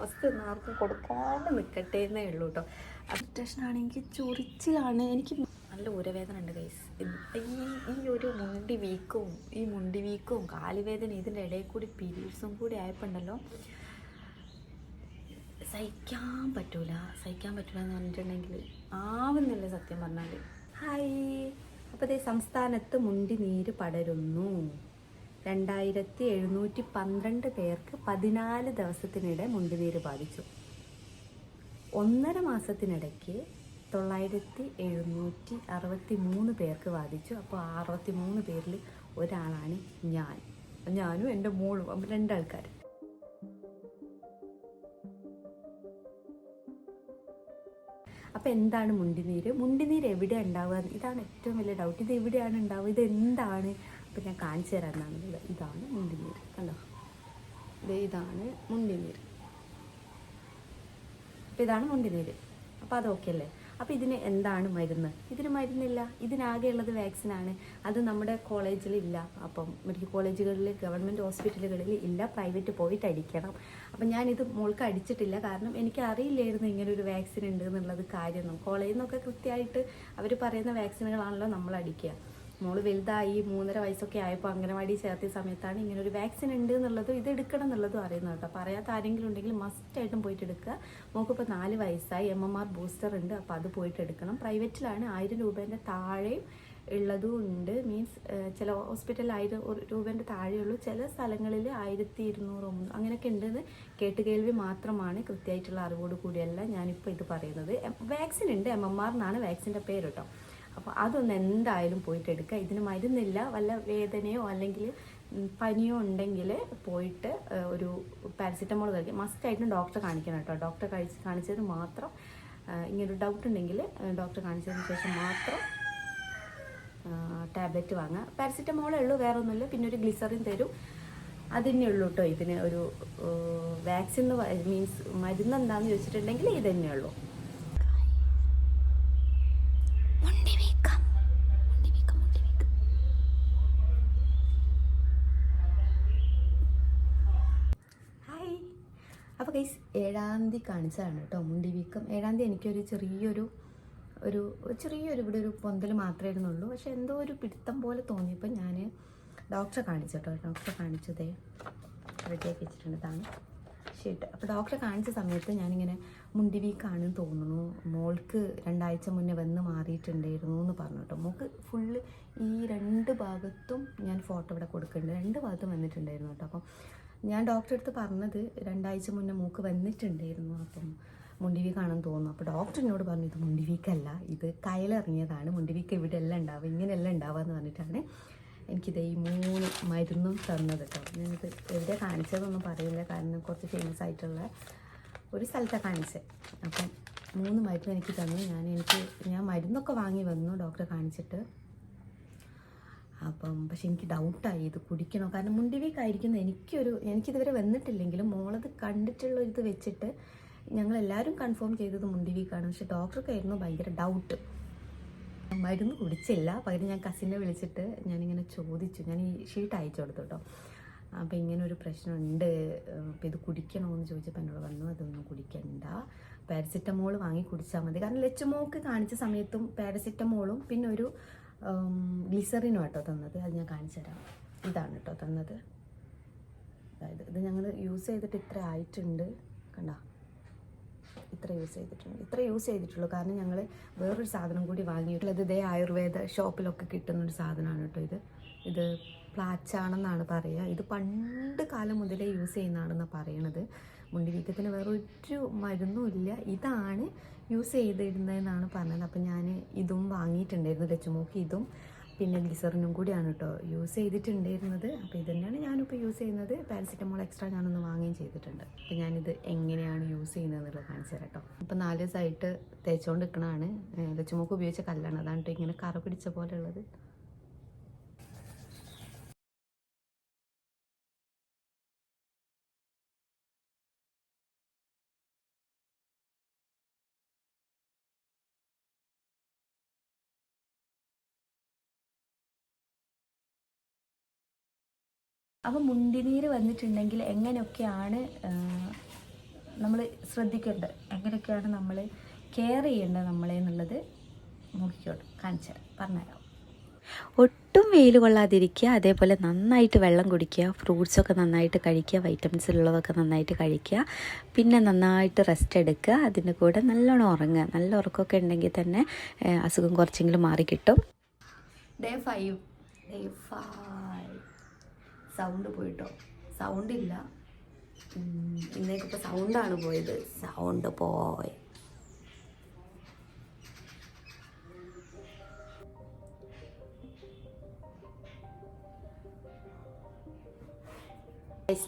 അവസ്ഥ ഒന്നും ആർക്കും കൊടുക്കാണ്ട് നിൽക്കട്ടെ എന്നേ ഉള്ളൂ കേട്ടോ. അഡിറ്റേഷനാണെങ്കിൽ ചൊറിച്ചിലാണ്. എനിക്ക് നല്ല ഊരവേദന ഉണ്ട് ഗൈസ്. ഈ ഒരു മുണ്ടി വീക്കവും കാലുവേദന ഇതിൻ്റെ ഇടയിൽ കൂടി പീരീഡ്സും കൂടി ആയപ്പോണ്ടല്ലോ സഹിക്കാൻ പറ്റൂല എന്ന് പറഞ്ഞിട്ടുണ്ടെങ്കിൽ ആവുന്നില്ല സത്യം പറഞ്ഞാൽ. ഹായ്. അപ്പോൾ ഇതേ സംസ്ഥാനത്ത് മുണ്ടിനീര് പടരുന്നു. 2712 പേർക്ക് 14 ദിവസത്തിനിടെ മുണ്ടിനീര് ബാധിച്ചു. 1.5 മാസത്തിനിടയ്ക്ക് 9763 പേർക്ക് ബാധിച്ചു. അപ്പോൾ 63 പേരിൽ ഒരാളാണ് ഞാനും എൻ്റെ മോളും. അപ്പം 2 ആൾക്കാർ. അപ്പോൾ എന്താണ് മുണ്ടിനീര് എവിടെയാണ് ഉണ്ടാവുക? ഇതാണ് ഏറ്റവും വലിയ ഡൗട്ട്. ഇത് എവിടെയാണ് ഉണ്ടാവുക? ഇത് എന്താണ്? അപ്പോൾ ഞാൻ കാണിച്ചു തരാമെന്നാണ്. ഇതാണ് മുണ്ടിനീര്. കണ്ടോ, ഇതാണ് മുണ്ടിനീര്. അപ്പോൾ ഇതാണ് മുണ്ടിനീര്. അപ്പോൾ അത് ഓക്കെ അല്ലേ? അപ്പോൾ ഇതിന് എന്താണ് മരുന്ന്? ഇതിന് മരുന്നില്ല. ഇതിനാകെയുള്ളത് വാക്സിനാണ്. അത് നമ്മുടെ കോളേജിലില്ല. അപ്പം മെഡിക്കൽ കോളേജുകളിൽ, ഗവൺമെൻറ് ഹോസ്പിറ്റലുകളിൽ ഇല്ല. പ്രൈവറ്റ് പോയിട്ട് അടിക്കണം. അപ്പം ഞാനിത് മോൾക്ക് അടിച്ചിട്ടില്ല. കാരണം എനിക്ക് അറിയില്ലായിരുന്നു ഇങ്ങനൊരു വാക്സിൻ ഉണ്ട് എന്നുള്ളത് കാര്യമൊന്നും. കോളേജിൽ നിന്നൊക്കെ കൃത്യമായിട്ട് അവർ പറയുന്ന വാക്സിനുകളാണല്ലോ നമ്മൾ അടിക്കുക. മോള് വലുതായി 3.5 വയസ്സൊക്കെ ആയപ്പോൾ അംഗനവാടി ചേർത്തിയ സമയത്താണ് ഇങ്ങനൊരു വാക്സിൻ ഉണ്ട് എന്നുള്ളതും ഇത് എടുക്കണം എന്നുള്ളതും അറിയുന്നത് കേട്ടോ. പറയാത്ത ആരെങ്കിലും ഉണ്ടെങ്കിൽ മസ്റ്റായിട്ടും പോയിട്ട് എടുക്കുക. മോൾക്കിപ്പോൾ 4 വയസ്സായി. MMR ബൂസ്റ്റർ ഉണ്ട്. അപ്പോൾ അത് പോയിട്ട് എടുക്കണം. പ്രൈവറ്റിലാണ് 1000 രൂപേൻ്റെ താഴെയും ഉള്ളതും ഉണ്ട്. മീൻസ് ചില ഹോസ്പിറ്റലിൽ 1000 രൂപേൻ്റെ താഴെയുള്ളൂ. ചില സ്ഥലങ്ങളിൽ 1200 അങ്ങനെയൊക്കെ ഉണ്ടെന്ന് കേട്ടുകേൾവി മാത്രമാണ്. കൃത്യമായിട്ടുള്ള അറിവോട് കൂടിയല്ല ഞാനിപ്പോൾ ഇത് പറയുന്നത്. വാക്സിൻ ഉണ്ട്. MMR എന്നാണ് വാക്സിൻ്റെ പേര് കേട്ടോ. അപ്പോൾ അതൊന്ന് എന്തായാലും പോയിട്ട് എടുക്കുക. ഇതിന് മരുന്നില്ല. വല്ല വേദനയോ അല്ലെങ്കിൽ പനിയോ ഉണ്ടെങ്കിൽ പോയിട്ട് ഒരു പാരസിറ്റമോൾ കഴിക്കുക. മസ്റ്റായിട്ടും ഡോക്ടറെ കാണിക്കണം കേട്ടോ. ഡോക്ടറെ കാണിച്ചതിന് മാത്രം, ഇങ്ങനൊരു ഡൗട്ട് ഉണ്ടെങ്കിൽ ഡോക്ടറെ കാണിച്ചതിന് ശേഷം മാത്രം ടാബ്ലറ്റ് വാങ്ങുക. പാരസിറ്റമോളേ ഉള്ളൂ, വേറെ ഒന്നുമില്ല. പിന്നെ ഒരു ഗ്ലിസറിൻ തരും. അതുതന്നെ ഉള്ളൂ കേട്ടോ. ഇതിന് ഒരു വാക്സിൻ മീൻസ് മരുന്ന് എന്താണെന്ന് ചോദിച്ചിട്ടുണ്ടെങ്കിൽ ഇത് തന്നെയുള്ളൂ. അപ്പോൾ ഗൈസ് 7-ാം തീയതി കാണിച്ചതാണ് കേട്ടോ മുണ്ടി വീക്കം. 7-ാം തീയതി എനിക്കൊരു ചെറിയൊരു ഇവിടെ ഒരു പൊന്തൽ മാത്രമേ ഇരുന്നുള്ളൂ. പക്ഷെ എന്തോ ഒരു പിടുത്തം പോലെ തോന്നിയപ്പോൾ ഞാൻ ഡോക്ടറെ കാണിച്ചു കേട്ടോ. ഡോക്ടറെ കാണിച്ചതേ റെഡിയാക്കി വെച്ചിട്ടുണ്ട്. ഇതാണ് ഷീട്ട്. അപ്പോൾ ഡോക്ടറെ കാണിച്ച സമയത്ത് ഞാനിങ്ങനെ മുണ്ടി വീക്കാണെന്ന് തോന്നുന്നു, മോൾക്ക് 2 ആഴ്ച മുന്നേ വന്ന് മാറിയിട്ടുണ്ടായിരുന്നു എന്ന് പറഞ്ഞു കേട്ടോ. മോൾക്ക് ഫുള്ള് ഈ 2 ഭാഗത്തും ഞാൻ ഫോട്ടോ ഇവിടെ കൊടുക്കുന്നുണ്ട്. 2 ഭാഗത്തും വന്നിട്ടുണ്ടായിരുന്നു കേട്ടോ. അപ്പം ഞാൻ ഡോക്ടറെ അടുത്ത് പറഞ്ഞത് 2 ആഴ്ച മുന്നേ മൂക്ക് വന്നിട്ടുണ്ടായിരുന്നു, അപ്പം മുണ്ടി വീക്കാണെന്ന് തോന്നുന്നു. അപ്പോൾ ഡോക്ടറിനോട് പറഞ്ഞു ഇത് മുണ്ടി വീക്കല്ല, ഇത് കയലിറങ്ങിയതാണ്. മുണ്ടി വീക്ക് ഇവിടെ എല്ലാം ഉണ്ടാവുക, ഇങ്ങനെയെല്ലാം ഉണ്ടാവുക എന്ന് പറഞ്ഞിട്ടാണ് എനിക്കിത് ഈ 3 മരുന്നും തന്നത് കേട്ടോ. ഞാനിത് എവിടെ കാണിച്ചതൊന്നും പറയില്ല, കാരണം കുറച്ച് ഫേമസ് ആയിട്ടുള്ള ഒരു സ്ഥലത്താണ് കാണിച്ചത്. അപ്പം 3 മരുന്ന് എനിക്ക് തന്നു. ഞാൻ മരുന്നൊക്കെ വാങ്ങി വന്നു ഡോക്ടറെ കാണിച്ചിട്ട്. അപ്പം പക്ഷെ എനിക്ക് ഡൗട്ടായി ഇത് കുടിക്കണോ, കാരണം മുണ്ടി വീക്കായിരിക്കുന്നു. എനിക്കിതുവരെ വന്നിട്ടില്ലെങ്കിലും മോളത് കണ്ടിട്ടുള്ള ഇത് വെച്ചിട്ട് ഞങ്ങളെല്ലാവരും കൺഫേം ചെയ്തത് മുണ്ടി വീക്കാണ്. പക്ഷെ ഡോക്ടർക്കായിരുന്നു ഭയങ്കര ഡൗട്ട്. മരുന്ന് കുടിച്ചില്ല. പകരം ഞാൻ കസിനെ വിളിച്ചിട്ട് ഞാനിങ്ങനെ ചോദിച്ചു, ഞാൻ ഈ ഷീട്ട് അയച്ചു കൊടുത്തു കേട്ടോ. അപ്പോൾ ഇങ്ങനെ ഒരു പ്രശ്നമുണ്ട്, അപ്പോൾ ഇത് കുടിക്കണമെന്ന് ചോദിച്ചപ്പോൾ എന്നോട് പറഞ്ഞു അതൊന്നും കുടിക്കണ്ട, പാരസിറ്റമോൾ വാങ്ങി കുടിച്ചാൽ മതി. കാരണം ലച്ചുമോൾക്ക് കാണിച്ച സമയത്തും പാരസിറ്റമോളും പിന്നെ ഒരു ഗ്ലിസറിനും കേട്ടോ തന്നത്. അത് ഞാൻ കാണിച്ചു തരാം. ഇതാണ് കേട്ടോ തന്നത്. അതായത് ഇത് ഞങ്ങൾ യൂസ് ചെയ്തിട്ട് ഇത്ര ആയിട്ടുണ്ട്, കണ്ട ഇത്ര യൂസ് ചെയ്തിട്ടുള്ളൂ. കാരണം ഞങ്ങൾ വേറൊരു സാധനം കൂടി വാങ്ങിയിട്ടുള്ളത് ഇതേ ആയുർവേദ ഷോപ്പിലൊക്കെ കിട്ടുന്നൊരു സാധനമാണ് കേട്ടോ. ഇത് പ്ലാച്ചാണെന്നാണ് പറയുക. ഇത് പണ്ട് കാലം മുതലേ യൂസ് ചെയ്യുന്നതാണെന്നാണ് പറയണത്. മുണ്ടി വീക്കത്തിന് വേറൊരു മരുന്നും ഇല്ല, ഇതാണ് യൂസ് ചെയ്തിരുന്നതെന്നാണ് പറഞ്ഞത്. അപ്പം ഞാൻ ഇതും വാങ്ങിയിട്ടുണ്ടായിരുന്നു, ലച്ചുമോക്ക് ഇതും പിന്നെ ഗ്ലിസറിനും കൂടിയാണ് കേട്ടോ യൂസ് ചെയ്തിട്ടുണ്ടായിരുന്നത്. അപ്പോൾ ഇത് തന്നെയാണ് ഞാനിപ്പോൾ യൂസ് ചെയ്യുന്നത്. പാരസിറ്റമോൾ എക്സ്ട്രാ ഞാനൊന്ന് വാങ്ങുകയും ചെയ്തിട്ടുണ്ട്. അപ്പോൾ ഞാനിത് എങ്ങനെയാണ് യൂസ് ചെയ്യുന്നതെന്നുള്ളത് കാണിച്ചു തരാം കേട്ടോ. ഇപ്പോൾ 4 ദിവസമായിട്ട് തേച്ചുകൊണ്ട് നിൽക്കണതാണ്. ലച്ചുമോക്ക് ഉപയോഗിച്ച കല്ലാണ്, അതാണ് കേട്ടോ ഇങ്ങനെ കറ പിടിച്ച പോലെ ഉള്ളത്. അപ്പോൾ മുണ്ടിനീര് വന്നിട്ടുണ്ടെങ്കിൽ എങ്ങനെയൊക്കെയാണ് നമ്മൾ ശ്രദ്ധിക്കേണ്ടത് എങ്ങനെയൊക്കെയാണ് നമ്മൾ കെയർ ചെയ്യേണ്ടത് നമ്മളെ എന്നുള്ളത് നോക്കിക്കോട്ടെ, കാണിച്ചു തരാം, പറഞ്ഞുതരാം. ഒട്ടും വെയിൽ കൊള്ളാതിരിക്കുക, അതേപോലെ നന്നായിട്ട് വെള്ളം കുടിക്കുക, ഫ്രൂട്ട്സൊക്കെ നന്നായിട്ട് കഴിക്കുക, വൈറ്റമിൻസ് ഉള്ളതൊക്കെ നന്നായിട്ട് കഴിക്കുക, പിന്നെ നന്നായിട്ട് റെസ്റ്റ് എടുക്കുക, അതിൻ്റെ കൂടെ നല്ലോണം ഉറങ്ങുക. നല്ല ഉറക്കമൊക്കെ ഉണ്ടെങ്കിൽ തന്നെ അസുഖം കുറച്ചെങ്കിലും മാറിക്കിട്ടും. ഡേ 5 സൗണ്ട് പോയിട്ടോ, സൗണ്ടില്ല, ഇന്നേക്കിപ്പോൾ സൗണ്ടാണ് പോയത്, സൗണ്ട് പോയി.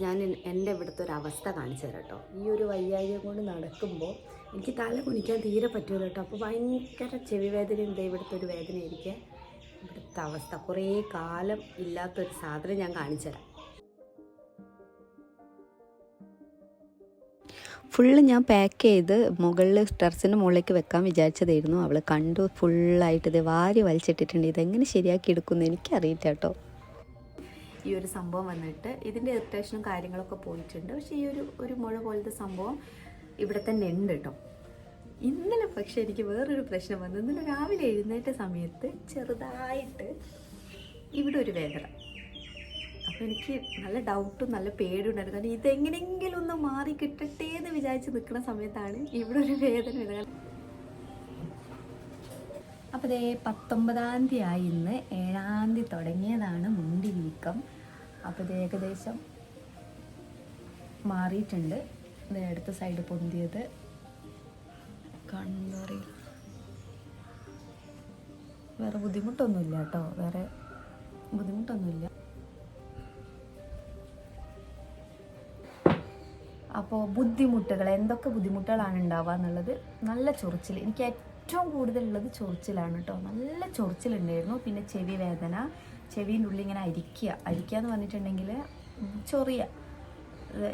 ഞാൻ എൻ്റെ ഇവിടുത്തെ ഒരു അവസ്ഥ കാണിച്ചു തരാം കേട്ടോ. ഈ ഒരു വയ്യായ്ക കൊണ്ട് നടക്കുമ്പോൾ എനിക്ക് തല കുനിക്കാൻ തീരെ പറ്റുമല്ലോ കേട്ടോ. അപ്പോൾ ഭയങ്കര ചെവി വേദനയും ഇവിടുത്തെ ഒരു വേദനയായിരിക്കും ഇവിടുത്തെ അവസ്ഥ. കുറേ കാലം ഇല്ലാത്തൊരു സാധനം ഞാൻ കാണിച്ചു തരാം. ഫുള്ള് ഞാൻ പാക്ക് ചെയ്ത് മുകളിൽ ടെറസിൻ്റെ മുകളിലേക്ക് വെക്കാൻ വിചാരിച്ചതായിരുന്നു. അവൾ കണ്ടു ഫുള്ളായിട്ട് ഇത് വാരി വലിച്ചിട്ടിട്ടുണ്ട്. ഇതെങ്ങനെ ശരിയാക്കി എടുക്കുമെന്ന് എനിക്കറിയില്ല കേട്ടോ. ഈ ഒരു സംഭവം വന്നിട്ട് ഇതിൻ്റെ ഇറിറ്റേഷനും കാര്യങ്ങളൊക്കെ പോയിട്ടുണ്ട്. പക്ഷേ ഈ ഒരു മുഴ പോലത്തെ സംഭവം ഇവിടെ തന്നെ ഉണ്ട് കേട്ടോ. ഇന്നലെ പക്ഷേ എനിക്ക് വേറൊരു പ്രശ്നം വന്നു. ഇന്നലെ രാവിലെ എഴുന്നേറ്റ സമയത്ത് ചെറുതായിട്ട് ഇവിടെ ഒരു വേദന. അപ്പോൾ എനിക്ക് നല്ല ഡൗട്ടും നല്ല പേടിയുണ്ടായിരുന്നു. കാരണം ഇതെങ്ങനെയെങ്കിലും ഒന്ന് മാറി കിട്ടട്ടെ എന്ന് വിചാരിച്ച് നിൽക്കുന്ന സമയത്താണ് ഇവിടെ ഒരു വേദന വരുന്നത്. അപ്പോൾ ഇതേ 19-ാം തീയതി ആയി, ഇന്ന് 7-ാം തീയതി തുടങ്ങിയതാണ് മുണ്ടി വീക്കം. അപ്പോൾ ഇത് ഏകദേശം മാറിയിട്ടുണ്ട്. ഇത് അടുത്ത സൈഡ് പൊന്തിയത് കണ്ണറി. വേറെ ബുദ്ധിമുട്ടൊന്നുമില്ല കേട്ടോ, വേറെ ബുദ്ധിമുട്ടൊന്നുമില്ല. അപ്പോൾ ബുദ്ധിമുട്ടുകൾ എന്തൊക്കെ ബുദ്ധിമുട്ടുകളാണ് ഉണ്ടാവുക എന്നുള്ളത്, നല്ല ചൊറിച്ചിൽ. എനിക്ക് ഏറ്റവും കൂടുതലുള്ളത് ചൊറിച്ചിലാണ് കേട്ടോ. നല്ല ചൊറിച്ചിലുണ്ടായിരുന്നു. പിന്നെ ചെവി വേദന, ചെവിൻ്റെ ഉള്ളിൽ ഇങ്ങനെ അരിക്കുക എന്ന് പറഞ്ഞിട്ടുണ്ടെങ്കിൽ ചൊറിയ,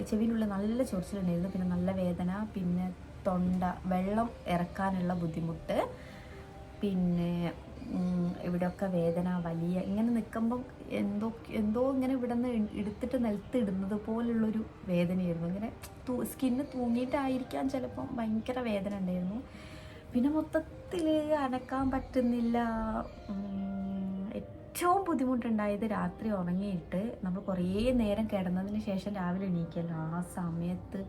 ചെവിൻ്റെ ഉള്ളിൽ നല്ല ചൊറിച്ചിലുണ്ടായിരുന്നു. പിന്നെ നല്ല വേദന, പിന്നെ തൊണ്ട വെള്ളം ഇറക്കാനുള്ള ബുദ്ധിമുട്ട്, പിന്നെ ഇവിടെയൊക്കെ വേദന, വലിയ ഇങ്ങനെ നിൽക്കുമ്പം എന്തോ ഇങ്ങനെ ഇവിടെ നിന്ന് എടുത്തിട്ട് നിലത്തിടുന്നത് പോലുള്ളൊരു വേദനയായിരുന്നു. ഇങ്ങനെ സ്കിന്ന് തൂങ്ങിയിട്ടായിരിക്കാം ചിലപ്പം ഭയങ്കര വേദന ഉണ്ടായിരുന്നു. പിന്നെ മൊത്തത്തിൽ അനക്കാൻ പറ്റുന്നില്ല. ഏറ്റവും ബുദ്ധിമുട്ടുണ്ടായത് രാത്രി ഉറങ്ങിയിട്ട് നമ്മൾ കുറേ നേരം കിടന്നതിന് ശേഷം രാവിലെ എണീക്കല്ലോ. ആ സമയത്ത്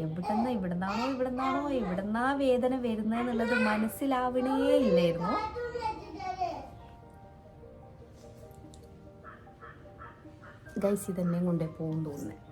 എവിടുന്നാ വേദന വരുന്നതെന്നുള്ളത് മനസ്സിലാവണേ ഇല്ലായിരുന്നു. ഗൈസ് ഇതെന്നെയും കൊണ്ടേ പോകും തോന്നുന്നത്.